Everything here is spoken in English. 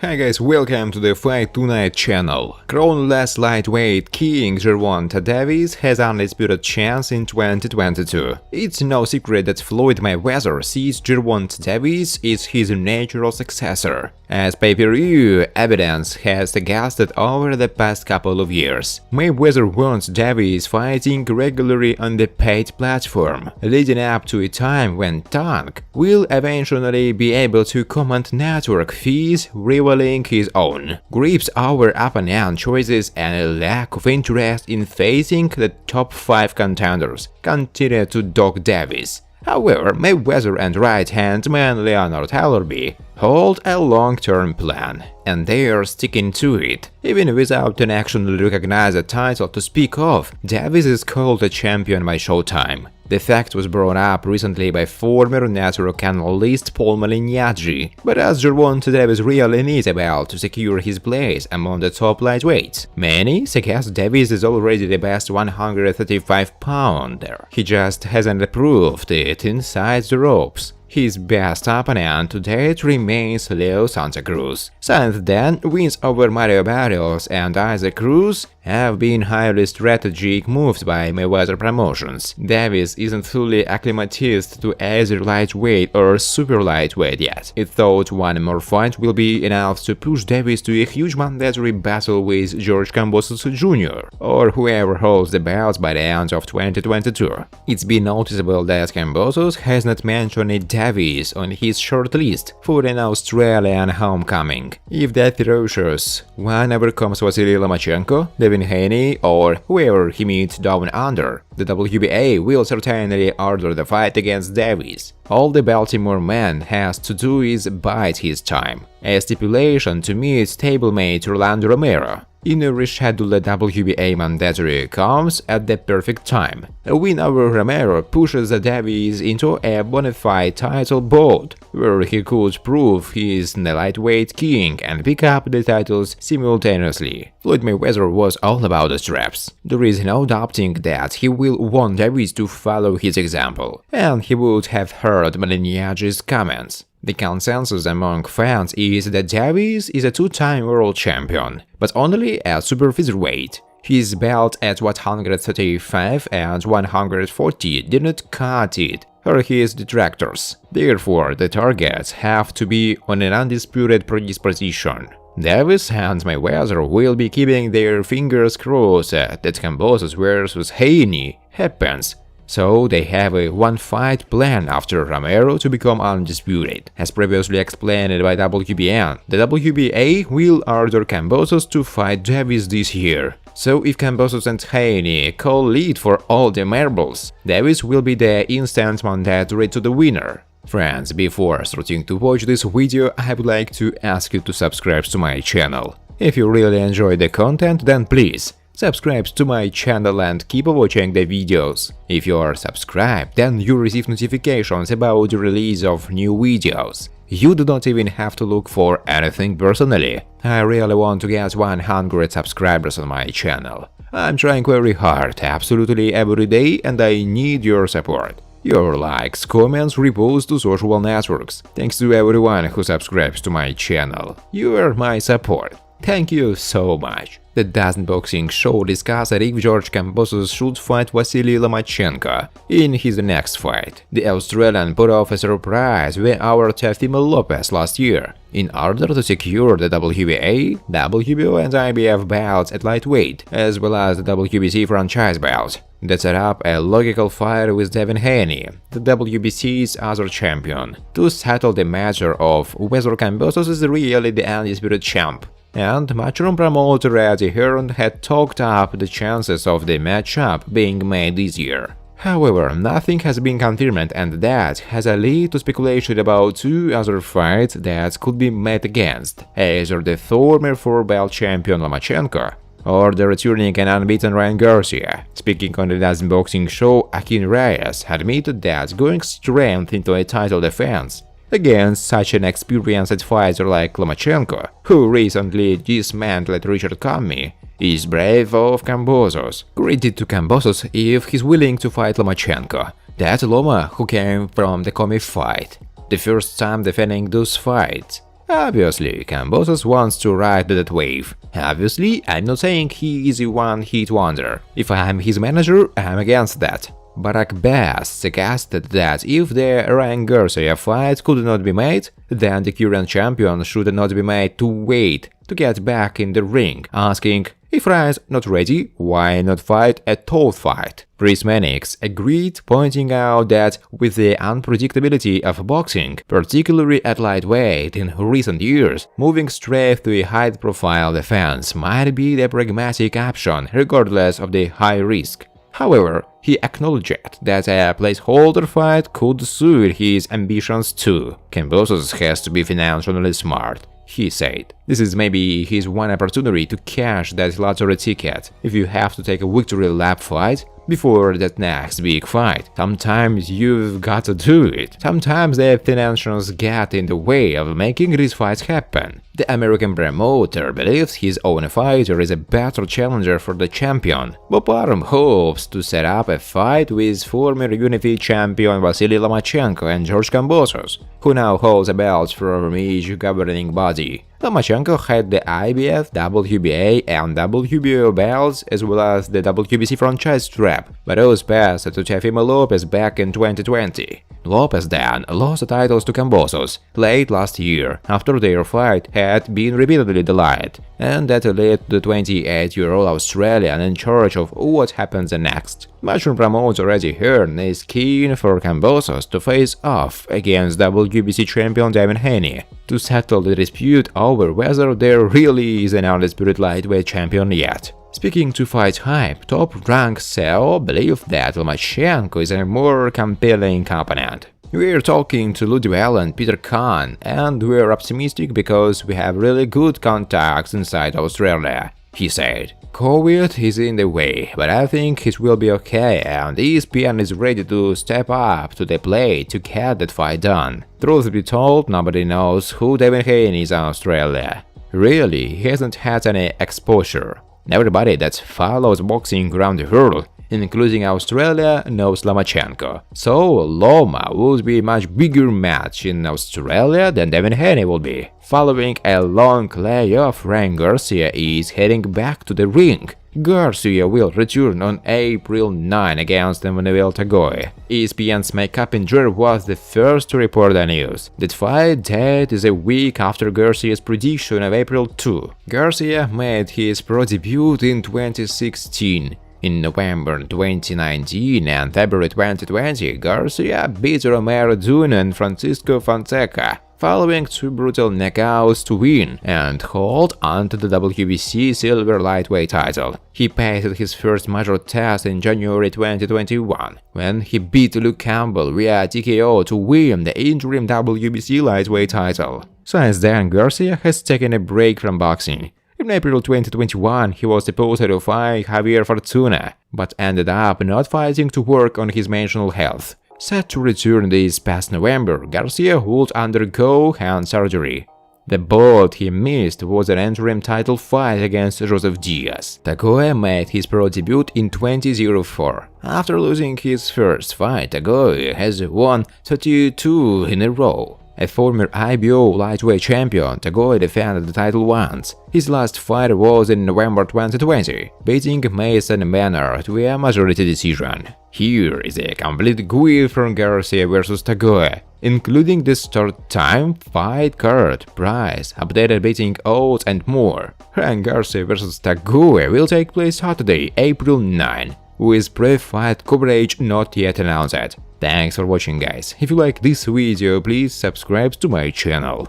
Hi guys, welcome to the Fight Tonight channel. Crownless lightweight king Gervonta Davis has undisputed chance in 2022. It's no secret that Floyd Mayweather sees Gervonta Davis as his natural successor, as pay-per-view evidence has suggested over the past couple of years. Mayweather wants Davis fighting regularly on the paid platform, leading up to a time when Tank will eventually be able to command network fees rivaling his own. Grips over opponent choices and a lack of interest in facing the top 5 contenders continue to dog Davis. However, Mayweather and right-hand man Leonard Ellerbe hold a long-term plan, and they are sticking to it. Even without an actually recognized title to speak of, Davis is called a champion by Showtime. The fact was brought up recently by former network analyst Paulie Malignaggi, but as Gervonta Davis really needs a belt to secure his place among the top lightweights, many suggest Davis is already the best 135-pounder. He just hasn't proved it inside the ropes. His best opponent to date remains Leo Santa Cruz. Since then, wins over Mario Barrios and Isaac Cruz have been highly strategic moves by Mayweather Promotions. Davis isn't fully acclimatized to either lightweight or super lightweight yet. It thought one more fight will be enough to push Davis to a huge mandatory battle with George Kambos Jr. or whoever holds the belts by the end of 2022. It's been noticeable that Kambos has not mentioned Davis on his short list for an Australian homecoming. If that ferocious one overcomes Lomachenko, Devin Haney, or whoever he meets down under, the WBA will certainly order the fight against Davis. All the Baltimore man has to do is bide his time, a stipulation to meet stablemate Rolando Romero. In a rescheduled WBA mandatory comes at the perfect time. A win over Romero pushes Davis into a bona fide title bout, where he could prove he's the lightweight king and pick up the titles simultaneously. Floyd Mayweather was all about the straps. There is no doubting that he will want Davis to follow his example, and he would have heard Malignaggi's comments. The consensus among fans is that Davis is a two-time world champion, but only at super featherweight. His belt at 135 and 140 didn't cut it for his detractors. Therefore, the targets have to be on an undisputed position. Davis and Mayweather will be keeping their fingers crossed that Kambos vs Haney happens, so they have a one-fight plan after Romero to become undisputed. As previously explained by WBN, the WBA will order Kambos to fight Davis this year. So if Kambos and Haney call lead for all the marbles, Davis will be the instant mandatory to the winner. Friends, before starting to watch this video, I would like to ask you to subscribe to my channel. If you really enjoy the content, then please subscribe to my channel and keep watching the videos. If you are subscribed, then you receive notifications about the release of new videos. You do not even have to look for anything personally. I really want to get 100 subscribers on my channel. I'm trying very hard, absolutely every day, and I need your support. Your likes, comments, reposts to social networks. Thanks to everyone who subscribes to my channel. You are my support. Thank you so much. The Dozen Boxing Show discussed if George Kambos should fight Vasily Lomachenko in his next fight. The Australian put off a surprise with our Teofimo Lopez last year in order to secure the WBA, WBO and IBF belts at lightweight, as well as the WBC franchise belt. That set up a logical fight with Devin Haney, the WBC's other champion, to settle the matter of whether Kambos is really the undisputed champ. And Matchroom promoter Eddie Hearn had talked up the chances of the matchup being made this year. However, nothing has been confirmed, and that has led to speculation about two other fights that could be made against either the former 4-belt champion Lomachenko or the returning and unbeaten Ryan Garcia. Speaking on the Dozen Boxing Show, Akin Reyes admitted that going straight into a title defense against such an experienced fighter like Lomachenko, who recently dismantled Richard Comey, is brave of Kambos. Credit to Kambos if he's willing to fight Lomachenko, that Loma who came from the Comey fight, the first time defending those fights. Obviously, Kambos wants to ride that wave. Obviously, I'm not saying he is a one-hit wonder. If I'm his manager, I'm against that. Barack Bass suggested that if the Ryan Garcia fight could not be made, then the current champion should not be made to wait to get back in the ring, asking, if Ryan's not ready, why not fight a tough fight? Chris Mannix agreed, pointing out that with the unpredictability of boxing, particularly at lightweight in recent years, moving straight to a high-profile defense might be the pragmatic option regardless of the high risk. However, he acknowledged that a placeholder fight could suit his ambitions too. Kambos has to be financially smart, he said. This is maybe his one opportunity to cash that lottery ticket. If you have to take a victory lap fight before that next big fight, sometimes you've got to do it. Sometimes the financials get in the way of making these fights happen. The American promoter believes his own fighter is a better challenger for the champion. Bob Arum hopes to set up a fight with former Unity champion Vasily Lomachenko and George Kambos, who now holds a belt from each governing body. Lomachenko had the IBF, WBA and WBO belts as well as the WBC franchise strap, but those passed to Teofimo Lopez back in 2020. Lopez then lost the titles to Kambos late last year after their fight had been repeatedly delayed, and that led the 28-year-old Australian in charge of what happens next. Matchroom promoter Eddie Hearn is keen for Kambos to face off against WBC champion Devin Haney to settle the dispute over whether there really is an undisputed lightweight champion yet. Speaking to Fight Hype, top-ranked SEO believe that Lomachenko is a more compelling opponent. We're talking to Ludwell and Peter Khan, and we're optimistic because we have really good contacts inside Australia, he said. COVID is in the way, but I think it will be okay, and ESPN is ready to step up to the plate to get that fight done. Truth be told, nobody knows who Devin Haney is in Australia. Really, he hasn't had any exposure. Everybody that follows boxing around the world, including Australia, knows Lomachenko. So Loma would be a much bigger match in Australia than Devin Haney will be. Following a long layoff, Ryan Garcia is heading back to the ring. Garcia will return on April 9 against Emmanuel Tagoe. ESPN's Makeup Injury was the first to report the news. That fight date is a week after Garcia's prediction of April 2. Garcia made his pro debut in 2016. In November 2019 and February 2020, Garcia beat Romero Duna and Francisco Fonseca, following two brutal knockouts to win and hold onto the WBC silver lightweight title. He passed his first major test in January 2021, when he beat Luke Campbell via TKO to win the interim WBC lightweight title. Since then, Garcia has taken a break from boxing. In April 2021, he was supposed to fight Javier Fortuna, but ended up not fighting to work on his mental health. Set to return this past November, Garcia would undergo hand surgery. The bout he missed was an interim title fight against Joseph Diaz. Tagoe made his pro debut in 2004. After losing his first fight, Tagoe has won 32 in a row. A former IBO lightweight champion, Tagoe defended the title once. His last fight was in November 2020, beating Mason Manor to a majority decision. Here is a complete guide from Garcia vs Tagoe, including the start time, fight card, price, updated betting odds and more. Ryan Garcia vs Tagoe will take place Saturday, April 9, with pre-fight coverage not yet announced. Thanks for watching, guys. If you like this video, please subscribe to my channel.